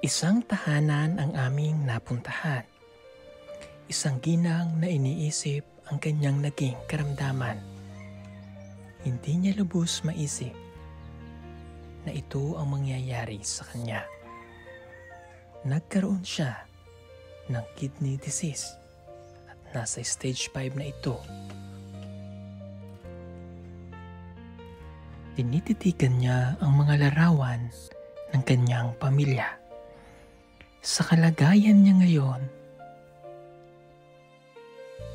Isang tahanan ang aming napuntahan. Isang ginang na iniisip ang kanyang naging karamdaman. Hindi niya lubos maisip na ito ang mangyayari sa kanya. Nagkaroon siya ng kidney disease at nasa stage 5 na ito. Tinititigan niya ang mga larawan ng kanyang pamilya. Sa kalagayan niya ngayon,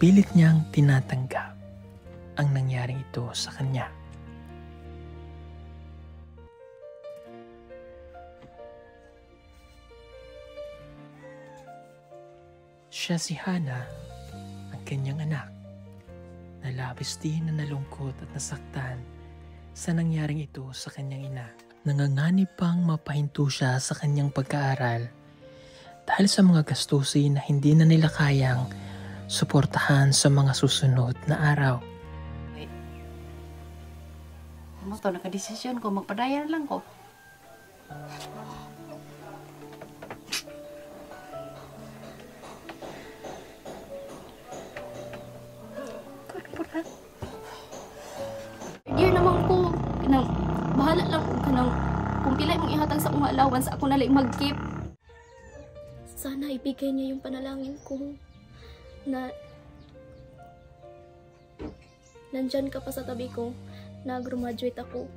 pilit niyang tinatanggap ang nangyaring ito sa kanya. Siya si Hana, ang kanyang anak, na labis din na nalungkot at nasaktan sa nangyaring ito sa kanyang ina. Nanganganib pang mapahinto siya sa kanyang pag-aaral dahil sa mga gastusin na hindi na nila kayang suportahan sa mga susunod na araw. Ano to, nakadesisyon ko, magpadaya lang ko. Year naman ko, bahala lang ko kanang kung pilay mong ihatag sa akong allowance, ako nalang mag-keep. Sana ibigay niya yung panalangin ko na nandyan ka pa sa tabi ko, na graduate ako,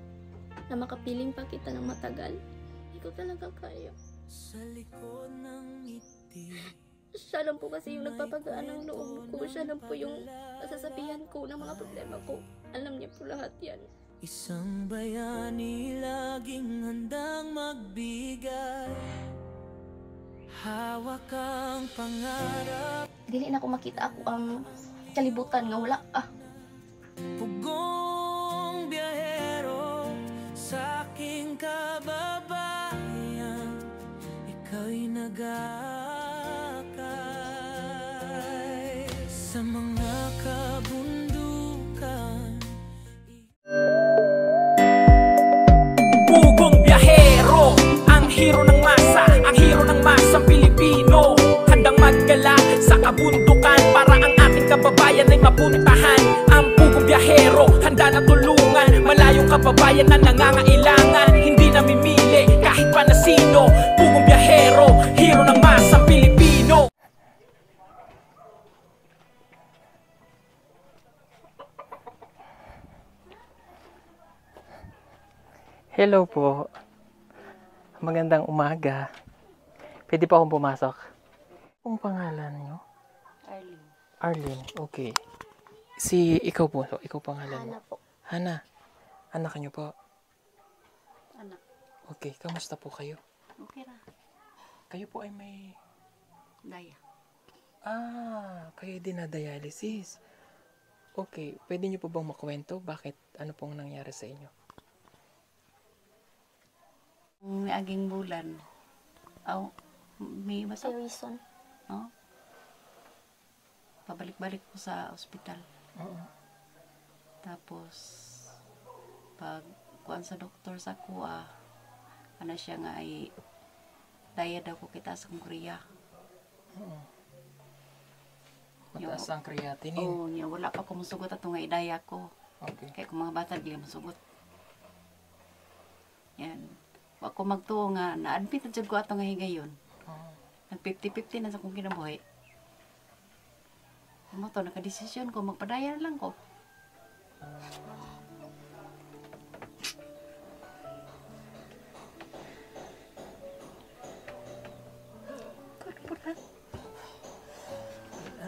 na makapiling pa kita ng matagal. Hindi ko talaga kaya. Siya lang po kasi yung nagpapagaan ng loob ko. Siya lang po yung nasasabihan ko ng mga problema ko. Alam niya po lahat yan. Isang bayani laging handang magbigay. Hawak ang pangarap. Dili na ako makita ako ang kalibutan nga wala ka. Pugong biyahero sa aking kababayan, ika'y nagakay sa mga kabundukan. Pugong biyahero, ang hero ng masa, ang hero ng masang Pilipino, handang maggala sa kabundukan para ang ating kababayan ay mapuntahan. Ang pugong biyahero, handa na tulungan malayong kababayan na nangangailangan. Hindi namimili kahit pa na sino. Pugong biyahero, hero ng masang Pilipino. Hello po. Magandang umaga. Pwede pa akong pumasok? Ang pangalan niyo? Arlene. Arlene, okay. Ikaw po, so, ikaw pangalan mo? Hana po. Hana. Anak niyo po? Anak. Okay, kamusta po kayo? Okay ra. Kayo po ay may... Daya. Kayo din na dialysis. Okay, pwede niyo po bang makwento bakit ano pong nangyari sa inyo? May aging bulan. May Si Reason. Oh. Pabalik-balik ko sa ospital. Oo. Tapos, pag kuan sa doktor sa kuha, ano siya nga ay daya daw ko kita sa Korea. Oo. Mataas ang creatinine. Oo, niya wala pa ko musugot ato nga idaya ko. Okay. Kaya kung mga bata dili musugot. Yan. Wa ko magtuo nga na-admit jud ko ato nga higayon. Oo. Nag 50-50 na sa kong kinabuhi. Ano to, nakadesisyon ko, magpadaya lang ko.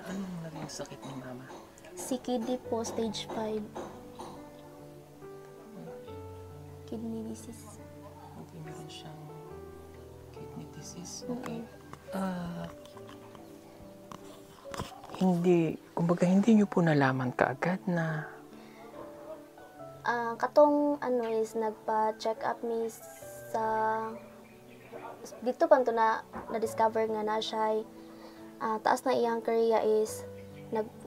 Anong naging sakit ni mama? Si Kidney po, stage 5. Kidney disease. Okay, meron siyang kidney disease. Mm-mm. Okay. Kumbaga hindi niyo po nalaman kaagad na Katong is nagpa-check up mi sa dito pang to na-discover nga na siya taas na iyang Korea is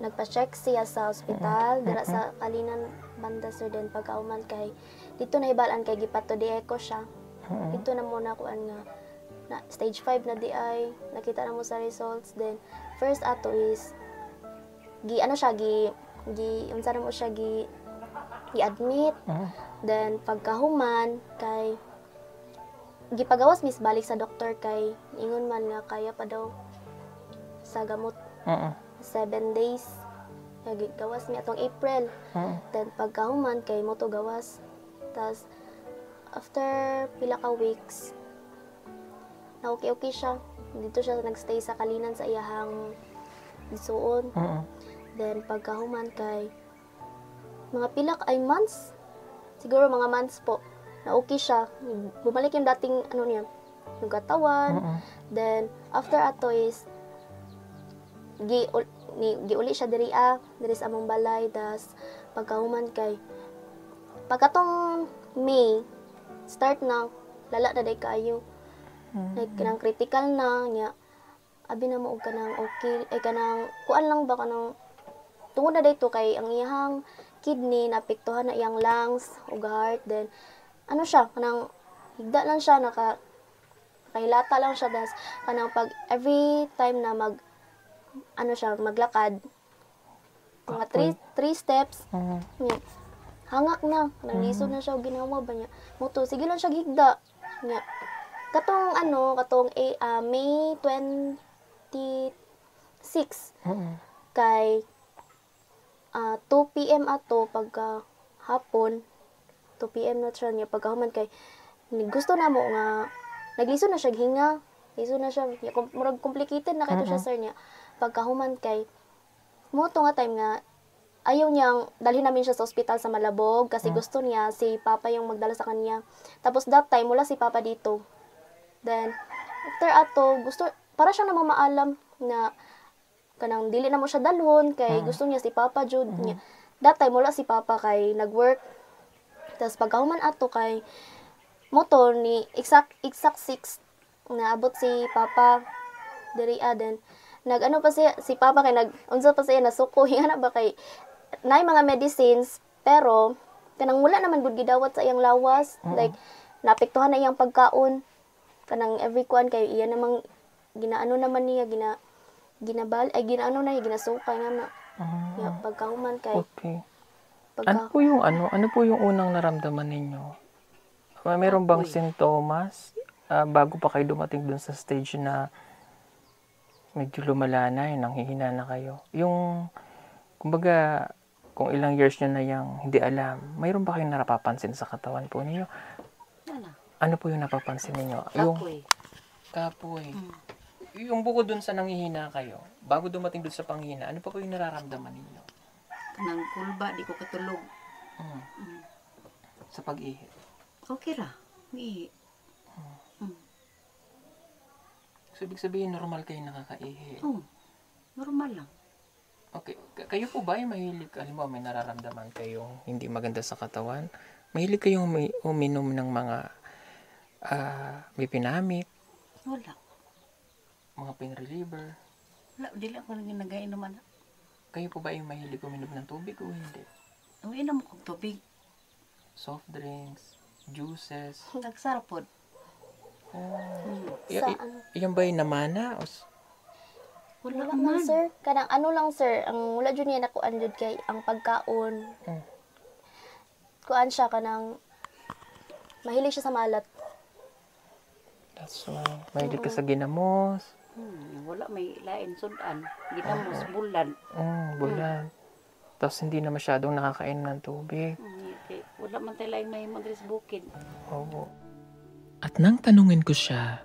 nagpa-check siya sa ospital dira sa Kalinan banda sir din pagkauman kay dito na ibalan kay gipato di echo siya. Dito na muna kuan nga na stage 5 na di ay nakita na mo sa results. Then first ato is unsa na mo siya gi-admit. Then pagkahuman kay gipagawas mis balik sa doktor kay ingon man nga kaya pa daw sa gamot 7 days. Kaya gawas mi atong April. Then pagkahuman kay mo to gawas. Tas after pila ka weeks na okay siya. Dito siya nagstay sa kalinan sa iyahang isuon. Then pagkahuman kay mga pila ay months, siguro mga months po, na okay siya. Bumalik yung dating niya, yung katawan. Then after ato is giuli siya diri sa among balay. Das pagkahuman kay pagkatong May start na lala na day kayo. Like kanang critical na nya. Abi na mo og kanang okay kanang kuan lang ba kanang tungod na dayto kay ang iyang kidney naapektuhan na iyang lungs ug heart. Then siya kanang higda lang siya kahilata lang siya. Das kanang pag every time na maglakad mga 3 steps nya hangak na nanglisod na siya og ginawa ba niya moto sige lang siya gigda nya katong May 26 kay 2 PM ato pagka hapon 2 PM na siya niya pagkahuman kay gusto na mo nga naglisod na siya hinga lisod na siya murag complicated na kay siya sir niya pagkahuman kay mo to nga time nga ayaw niyang dalhin namin siya sa ospital sa Malabog kasi gusto niya si Papa yung magdala sa kanya. Tapos that time wala si Papa dito. Then after ato gusto para siya na mamaalam na kanang dili na mo siya dalhon kay gusto niya si Papa jud niya. That time wala si Papa kay nagwork. Tapos pagkahuman ato kay motor ni exact 6 na abot si Papa diri then nag-ano pa siya si Papa kay unsa pa siya nasuko hinga na ba kay nay mga medicines pero kanang wala naman gud gidawat sa iyang lawas. Like naapektuhan na iyang pagkaon kanang every kuan kay iya namang ginaano naman niya ginaano na ginasukay nga na pagkahuman kay ano po yung unang naramdaman ninyo? Mayroon bang sintomas bago pa kayo dumating dun sa stage na medyo lumala na nanghihina na kayo? Yung kumbaga kung ilang years nyo na yung hindi alam, mayroon ba kayong napapansin sa katawan po ninyo? Ano po yung napapansin ninyo? Kapoy. Yung bukod dun sa nanghihina kayo, bago dumating dun sa panghina, ano pa po yung nararamdaman ninyo? Kanang kulba, di ko katulog. Sa pag-ihi? Okay ra. Ihi. So, ibig sabihin, normal kayo nakakaihi? Normal lang. Okay. Kayo po ba yung mahilig? Alam mo, may nararamdaman kayong hindi maganda sa katawan? Mahilig kayong uminom ng mga bipinamik? Wala. Mga pain reliever? Wala. Di lang ko nang nag-ainom na. Kayo po ba yung mahilig uminom ng tubig o hindi? Uminom kong tubig. Soft drinks? Juices? Nagsarapod. Yan ba yung namana? Wala man sir kanang lang sir ang wala jud niya nakuan jud kay ang pagkaon kuan siya kanang mahilig siya sa malat. That's why mahilig ka sa ginamos. Wala may lain sudan ginamos bulan. Bulan. Tapos hindi na masyadong nakakain ng tubig. Wala man tayo lain may magres bukid. Oo. At nang tanungin ko siya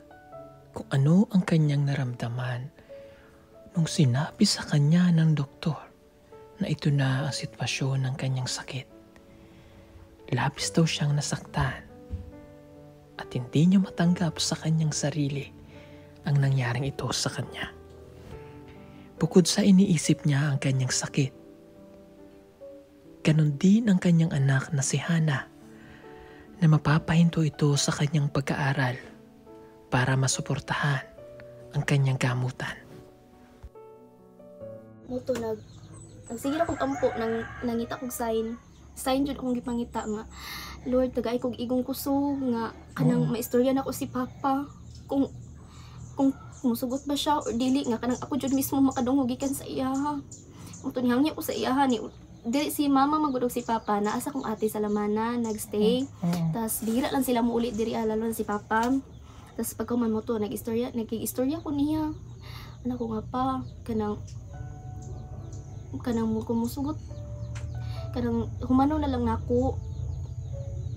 kung ano ang kanyang naramdaman nung sinabi sa kanya ng doktor na ito na ang sitwasyon ng kanyang sakit. Labis daw siyang nasaktan at hindi niya matanggap sa kanyang sarili ang nangyaring ito sa kanya. Bukod sa iniisip niya ang kanyang sakit, ganon din ang kanyang anak na si Hana na mapapahinto ito sa kanyang pag-aaral para masuportahan ang kanyang gamutan. Moto sige ra kog ampo nangita kog sign jud akong gipangita nga Lord tagay kog igong kusog nga kanang maistorya nako si Papa kung musugot ba siya or dili nga kanang ako jud mismo makadungog gikan sa iya ha. Muto nihangya ko sa iya ha ni dili si mama magudog si papa naa sa kong ate sa lamana nagstay. Tas bihira lang sila muuli diri lalo na si papa. Tas pagka man mo to nag-istorya ko niya. Anak ko nga pa kanang mo kumusugot kanang humano na lang nako.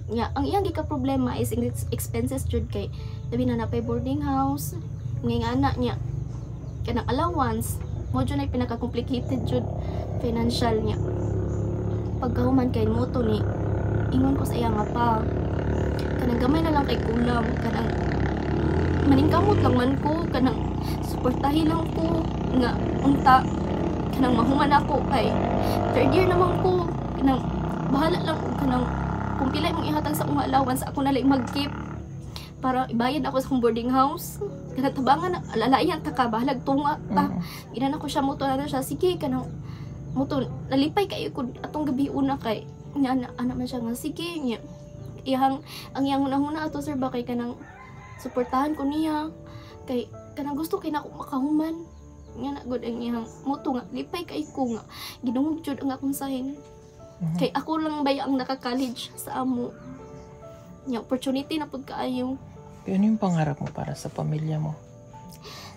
Nya ang iyang gika problema is expenses jud kay labi na napay boarding house ngay nga anak niya kanang allowance mo jud ay pinaka-complicated jud financial niya pagkahuman kay mo to ni ingon ko sa iya nga pa kanang gamay na lang kay kulang kanang maningkamot lang man ko kanang suportahin lang ko nga unta kanang mahuman ako kay third year naman ko kanang bahala lang ko kanang kung pilay mong ihatag sa akong allowance ako na lang mag-keep para ibayad ako sa akong boarding house kanang tabangan alalayan ta ka bahalag tunga ta inan ako siya moto na siya sige kanang moto nalipay kayo ko atong gabi una kay nya ana man siya nga sige nya ang iyang hunahuna ato sir ba kay kanang suportahan ko niya kay kanang gusto kay nako makahuman nya na gud ang iyang moto nga lipay kay ko nga gidungog jud ang akong sahin. Kay ako lang ba ang naka-college sa amo. Yung opportunity na pud kaayo. Ano yung pangarap mo para sa pamilya mo?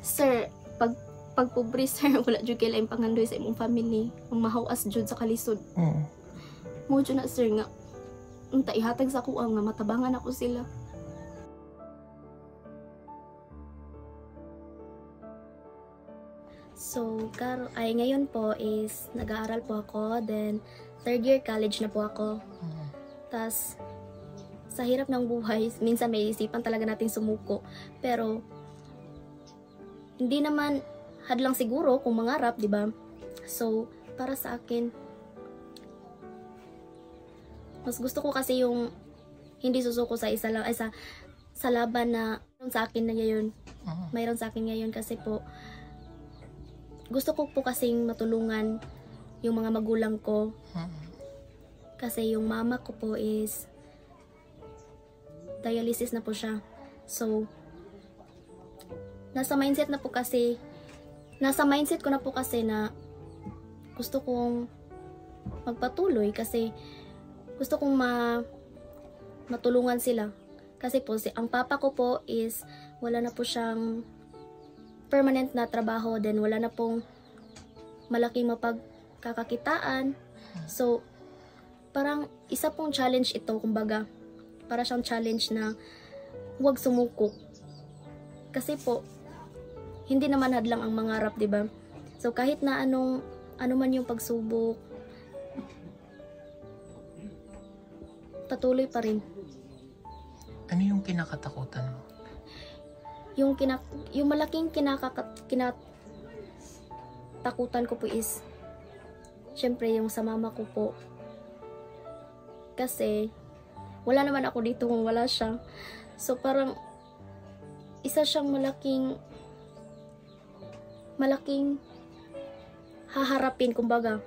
Sir, pag pobre sir, wala jud kay lain pangandoy sa imong family. Ang mahawas jud sa kalisod. Mo jud na sir nga unta ihatag sa kuha nga matabangan ako sila. So, ngayon po is nag-aaral po ako, then third year college na po ako. Tas sa hirap ng buhay, minsan may isipan talaga nating sumuko. Pero hindi naman hadlang siguro kung mangarap, di ba? So, para sa akin, mas gusto ko kasi yung hindi susuko sa isa lang, ay sa laban na mayroon sa akin na ngayon. Mayroon sa akin ngayon kasi po, gusto ko po kasing matulungan yung mga magulang ko. Kasi yung mama ko po is dialysis na po siya. So, nasa mindset ko na po kasi na gusto kong magpatuloy kasi gusto kong matulungan sila. Kasi po, ang papa ko po is wala na po siyang permanent na trabaho, then wala na pong malaking mapagkakakitaan. So, parang isa pong challenge ito, kumbaga. Para siyang challenge na huwag sumuko. Kasi po, hindi naman hadlang ang mangarap, di ba? So, kahit na ano man yung pagsubok, patuloy pa rin. Ano yung kinakatakutan mo? Yung malaking kinatakutan ko po is syempre yung sa mama ko po. Kasi wala naman ako dito kung wala siya. So parang isa siyang malaking haharapin, kumbaga.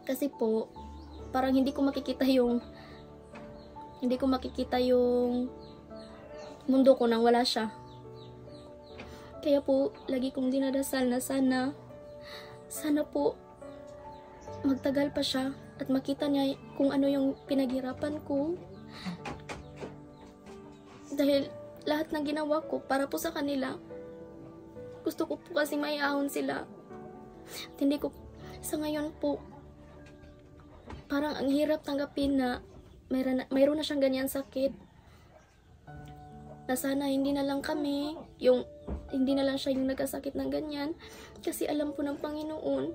Kasi po parang hindi ko makikita yung mundo ko nang wala siya. Kaya po, lagi kong dinadasal na sana po magtagal pa siya at makita niya kung ano yung pinaghirapan ko. Dahil lahat ng ginawa ko para po sa kanila. Gusto ko po kasi maiahon sila. At hindi ko, sa ngayon po, parang ang hirap tanggapin na mayroon na siyang ganyan sakit. Na sana hindi na lang siya yung nagkasakit ng ganyan. Kasi alam po ng Panginoon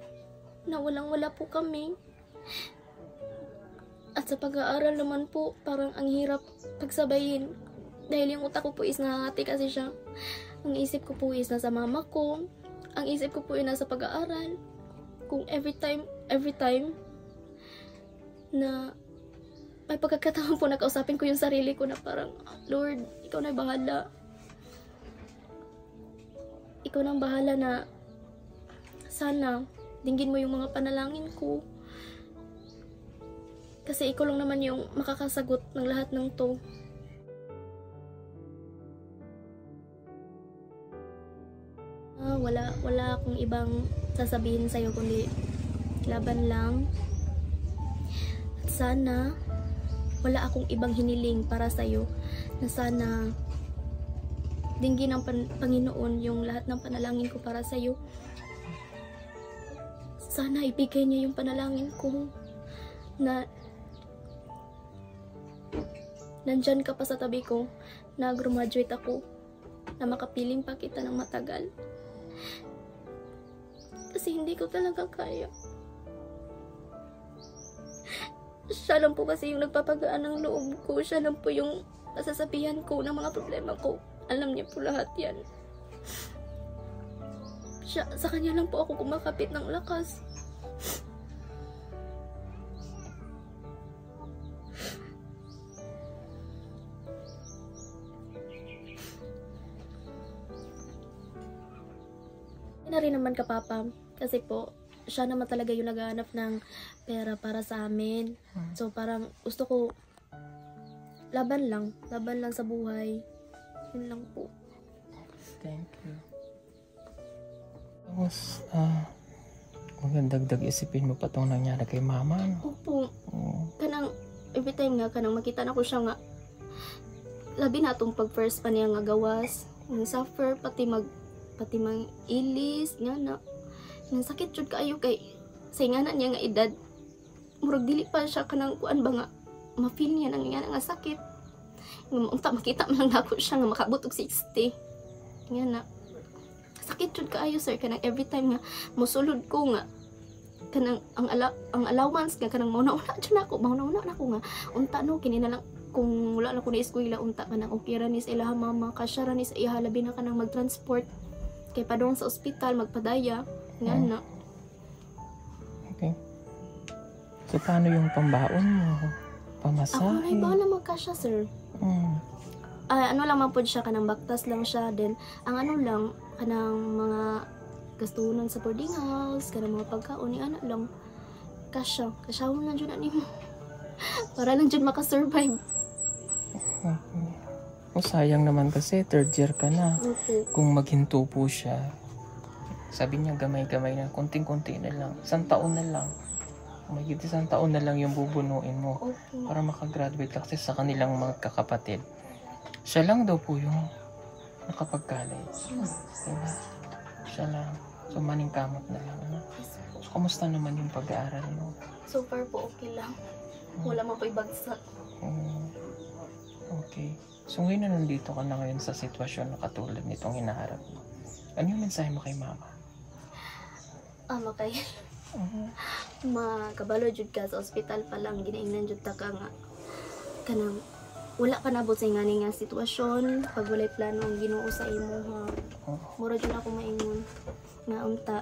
na walang-wala po kami. At sa pag-aaral naman po, parang ang hirap pagsabayin. Dahil yung utak ko po is nahahati kasi siya. Ang isip ko po is nasa mama ko. Ang isip ko po is nasa pag-aaral. Kung every time na may pagkakataon po nakausapin ko yung sarili ko na parang, Lord, ikaw na bahala. Ikaw nang bahala na sana dinggin mo yung mga panalangin ko. Kasi ikaw lang naman yung makakasagot ng lahat ng to. wala akong ibang sasabihin sa'yo kundi laban lang. At sana wala akong ibang hiniling para sa'yo, na sana dinggin ng Panginoon yung lahat ng panalangin ko para sa'yo. Sana ibigay niya yung panalangin ko na nandyan ka pa sa tabi ko, na graduate ako, na makapiling pa kita ng matagal. Kasi hindi ko talaga kaya. Siya lang po kasi yung nagpapagaan ng loob ko. Siya lang po yung nasasabihan ko ng mga problema ko. Alam niya po lahat yan. Sa kanya lang po ako kumakapit ng lakas. Na rin naman ka, Papa. Kasi po, siya naman talaga yung naghahanap ng pera para sa amin. So parang gusto ko laban lang sa buhay. Yun lang po. Thank you. Tapos, magandagdag isipin mo pa itong nangyari kay mama, no? Opo. Kanang, every time nga, kanang makita na ko siya nga, labi na itong pag first pa niya nga gawas, ng suffer, pati mang ilis, nga na, nang sakit jud kaayo kay, sa ingana niya nga edad, murag dili pa siya kanang kuan ba nga, ma-feel niya nang nga sakit. Unta makita man lang ako siya nga makabot og 60. Nga na, sakit jud kaayo sir, kanang every time nga mosulod ko nga kanang ang allowance nga kanang mauna-una jud nako nga unta no kini na lang kung wala na ko na eskwela unta kanang okay ra ni sa ilaha mama, kasya ra ni sa iha, labi na kanang mag-transport kay padung sa ospital magpadaya nga na. Okay. So paano yung pambaon mo? Pamasahe? Ako na iba na magkasya sir. Ano lang man po siya, kanang baktas lang siya, then ang ano lang kanang mga gastunan sa boarding house, kanang mga pagkaon ni anak lang kasyahon lang dyan nimo para lang dyan makasurvive. Okay. O sayang naman kasi third year ka na. Okay. Kung maghinto po siya, sabi niya gamay-gamay na, konting-konti na lang, 1 taon na lang, may 1 taon na lang yung bubunuin mo. Okay. Para makagraduate ka kasi sa kanilang mga kakapatid. Siya lang daw po yung nakapag-college. Diba? Siya lang. So, maningkamot na lang. Ano? So, kamusta naman yung pag-aaral mo? So far po okay lang. Wala man po ibagsak. Okay. So, ngayon na nandito ka na ngayon sa sitwasyon na katulad nitong hinaharap mo. Ano yung mensahe mo kay mama? Makay. Makabalo jud ka sa ospital pa lang, ginaingnan jud ta ka nga kanang wala ka nabot sa ingani nga sitwasyon pag walay plano ang Ginoo sa imo ha. Mura jud ako maingon nga unta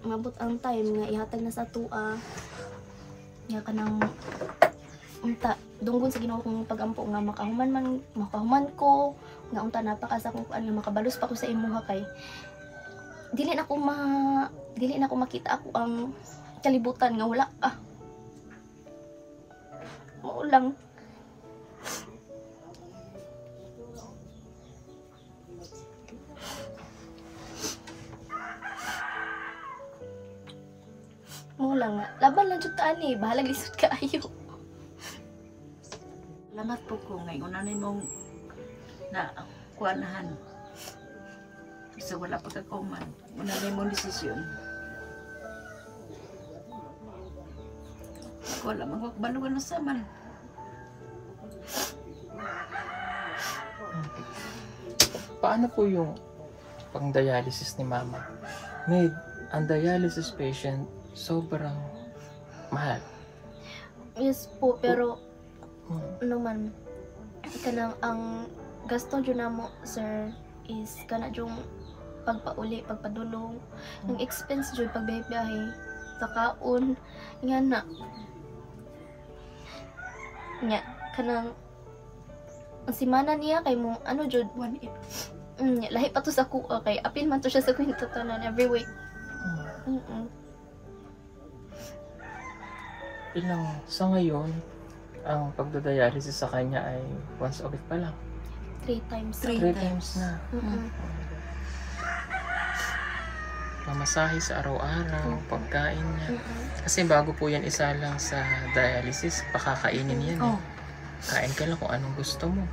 mabot ang time nga ihatag na sa tua nga kanang unta dunggon sa Ginoo kong pagampo nga makahuman ko nga unta napakasa kung kuan nga makabalos pa ko sa imo ha kay dili na ko makita ako ang kalibutan nga wala mo lang. Mo lang nga laban lang jud ta ani bahalag lisod kaayo. Salamat po ko ngayon unanin mong na kuanahan. So wala pagkakuman. Unanin mong desisyon. Wala magbalugan na saman. Paano po yung pang-dialysis ni mama? Ang dialysis patient sobrang mahal. Yes po, pero ano man kanang ang gasto jud namo sir is kana yung pagpauli, pagpadulong, ng expense jud pagbiyahe sa kaon nga na nga kanang ang simana niya kay mo ano jud 1.8 lahi pa to sa kuha kay apil man to siya sa kwento tanan every week. Ilang sa ngayon ang pagdadialysis sa kanya ay once a week pa lang. 3 times. 3 times na. Mamasahe sa araw-araw, pagkain niya. Kasi bago po yan isa lang sa dialysis, pakakainin yan. Oh. Kain ka lang kung anong gusto mo.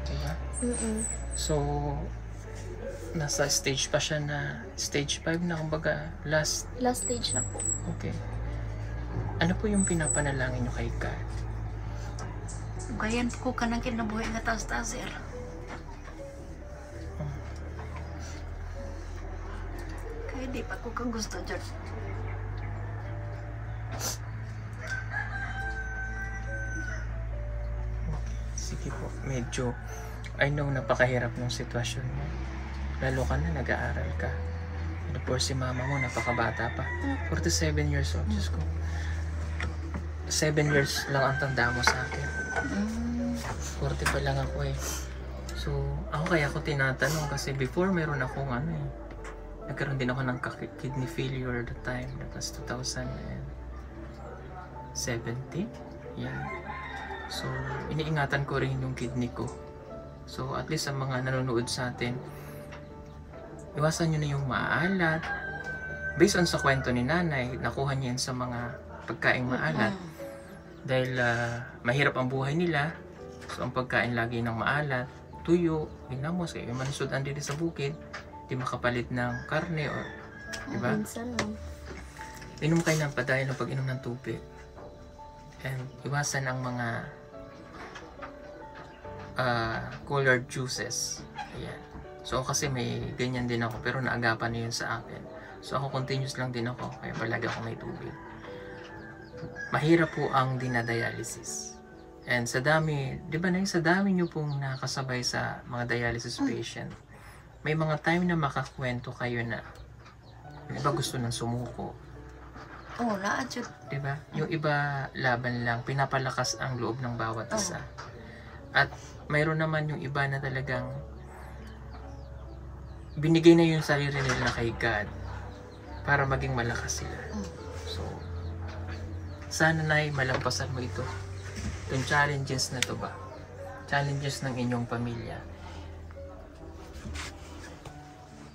Diba? So, nasa stage pa siya na, stage 5 na, kumbaga, last. Last stage na po. Okay. Ano po yung pinapanalangin nyo kay God? Gayan ko ka ng kinabuhi nga taas-taas, sir. Kaya di pa ko kang gusto, George. Sige po, medyo, I know napakahirap ng sitwasyon mo. Lalo ka na, nag-aaral ka. And of course, si mama mo, napakabata pa. 47 years old, Diyos ko. 7 years lang ang tanda mo sa akin. 40 pa lang ako eh. So, ako kaya ako tinatanong kasi before meron akong nagkaroon din ako ng kidney failure the time. That was 2017. Yan. So, iniingatan ko rin yung kidney ko. So, at least sa mga nanonood sa atin, iwasan nyo na yung maalat. Based on sa kwento ni nanay, nakuha niya yan sa mga pagkaing maalat. Dahil mahirap ang buhay nila. So, ang pagkain lagi ng maalat, tuyo, hinamos, kayo manusudan dito sa bukid, di makapalit ng karne or, di ba? Minsan, Inom kayo ng padayon ng pag-inom ng tubig. And iwasan ang mga colored juices. Ayan. So, kasi may ganyan din ako, pero naagapan na yun sa akin. So, ako continuous lang din ako, kaya palagi ako may tubig. Mahirap po ang dinadialysis. And sa dami, di ba sa dami nyo pong nakasabay sa mga dialysis patient, may mga time na makakwento kayo na yung iba gusto nang sumuko. Oh, naadyo. Di ba? Yung iba laban lang, pinapalakas ang loob ng bawat isa. At mayroon naman yung iba na talagang binigay na yung sarili nila kay God para maging malakas sila. So, sana na malampasan mo ito. Itong challenges na to ba? Challenges ng inyong pamilya.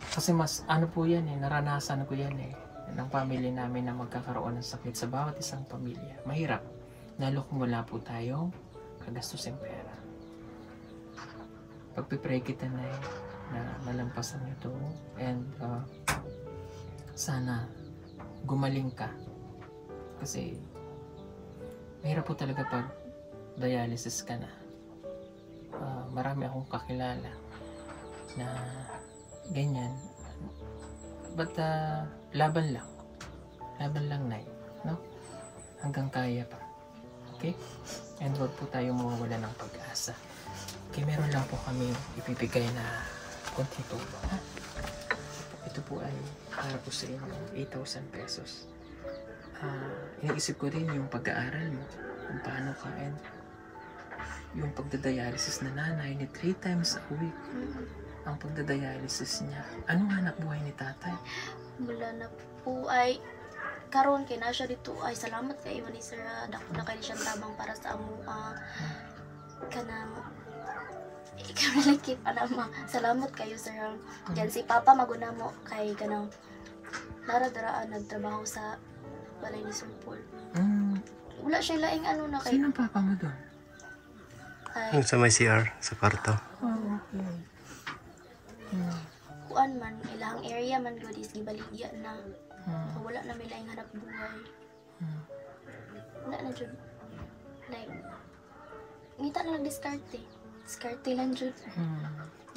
Kasi mas po yan naranasan ko yan ng pamilya namin na magkakaroon ng sakit sa bawat isang pamilya. Mahirap. Lalo kung wala po tayong kagastusin pera. Pagpipray kita na malampasan nyo to and sana gumaling ka. Kasi mahirap po talaga pag dialysis ka na. Marami akong kakilala na ganyan. But laban lang. Laban lang, Nay. No? Hanggang kaya pa. Okay? And huwag po tayo mawawala ng pag-asa. Okay, meron lang po kami ipibigay na konti tulong. Ha? Ito po ay para po sa inyo, 8,000 pesos. Iniisip ko rin yung pag-aaral mo, kung paano ka, and yung pagdadialysis na nanay ni 3 times a week. Ang pagdadialysis niya. Anong hanap buhay ni tatay? Mula na po ay karon kay na siya dito ay salamat kay ni Sir dako na kay siyang tabang para sa amo kanang ikaw na lagi pa naman. Salamat kayo Sir. Yan si Papa maguna mo kay kanang naradaraan nagtrabaho sa balay ni Sir Paul. Wala siya laing na kay. Sino ang papa mo doon? Ay, Sa may CR, sa kwarto. Okay. kuan man ilang area man gud is gibaligya na. Wala na may laing hanap buhay. Wala na jud. Like ngita na nag-diskarte. Diskarte lang jud.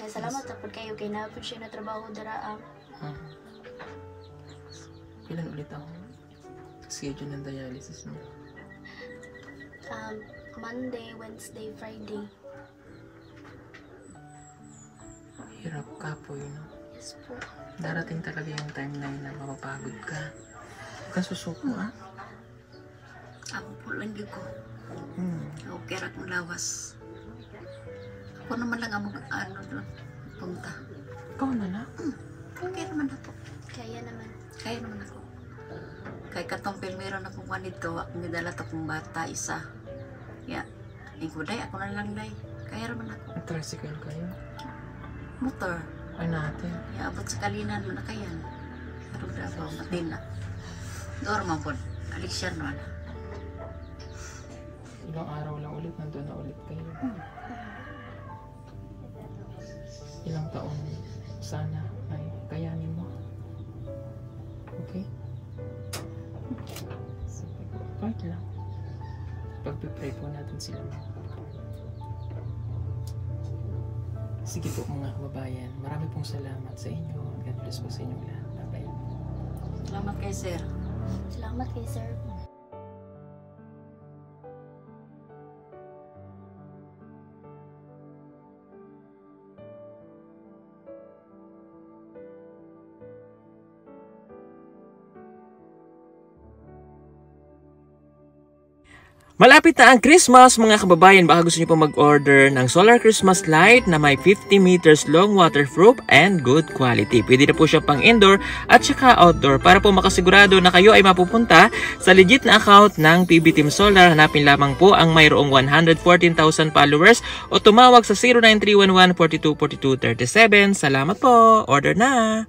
Salamat sa pud kayo kay napud siya na trabaho dara. Kailan ulit ang schedule ng dialysis mo? Monday, Wednesday, Friday. Hirap ka po yun. Yes po. Darating talaga yung time na yun na mapapagod ka. Huwag kang susuko, ha? Ako po lang yun ko. Okay rat mo lawas. Ako naman lang ang doon. Punta. Ikaw na na? Okay naman ako. Kaya naman. Kaya naman ako. Kay katong meron akong wanito, akong nidala akong bata, isa. Ya, ikuday, ako na lang day. Kaya naman ako. Tricycle kayo? Motor. Ay natin. Ya, abot sa kalinan mo na kayan. Duda ko, matina. Dorma po. Alik siya noon. Ilang araw lang ulit, nandun na ulit kayo. Ilang taon sana ay kayanin mo. Okay? Sige po. Kahit lang. Pagpipray po natin sila. Sige po mga kababayan. Marami pong salamat sa inyo. God bless po sa inyong lahat. Bye-bye. Salamat kay sir. Salamat kay sir. Malapit na ang Christmas mga kababayan, baka gusto niyo po mag-order ng solar Christmas light na may 50 meters long, waterproof and good quality. Pwede na po siya pang indoor at saka outdoor. Para po makasigurado na kayo ay mapupunta sa legit na account ng PB Team Solar, hanapin lamang po ang mayroong 114,000 followers o tumawag sa 09311 424237. Salamat po! Order na!